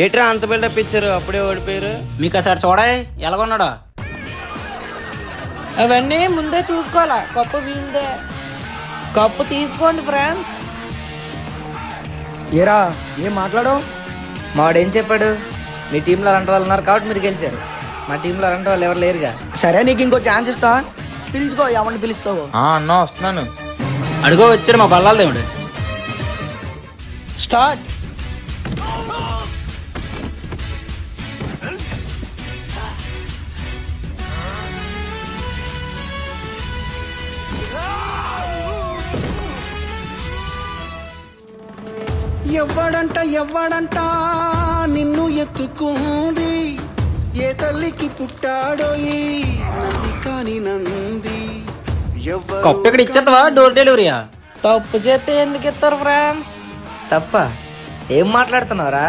ఏట్రా అంత బిల్డప్ ఇచ్చారు, అప్పుడే ఓడిపోయారు. మీకు అసలు చూడే ఎలాగొన్నాడో. అవన్నీ ముందే చూసుకోవాలా. కప్పు వీందే, కప్పు తీసుకోండి ఫ్రెండ్స్. ఏరా ఏం మాట్లాడవు? మావాడేం చెప్పాడు? మీ టీంలో అలాంటి వాళ్ళు ఉన్నారు కాబట్టి మీరు గెలిచారు. మా టీంలో అలాంటి వాళ్ళు ఎవరు లేరుగా. సరే నీకు ఇంకో ఛాన్స్ ఇస్తా, పిలుచుకో ఎవరిని పిలుస్తావు. అన్నా వస్తున్నాను. అడుగో వచ్చాడు మా బల్లాల దేవుడు. స్టార్ట్. ఎవ్వడంట నిన్ను ఎత్తుకుంది, ఏ తల్లికి పుట్టాడో ఈ నంది కాని నంది. కప్పు ఇక్కడ ఇచ్చేస్తావా డోర్ డెలివరీయా? తప్పు చేస్తే ఎందుకు ఇస్తారు ఫ్రెండ్స్? తప్ప ఏం మాట్లాడుతున్నారా?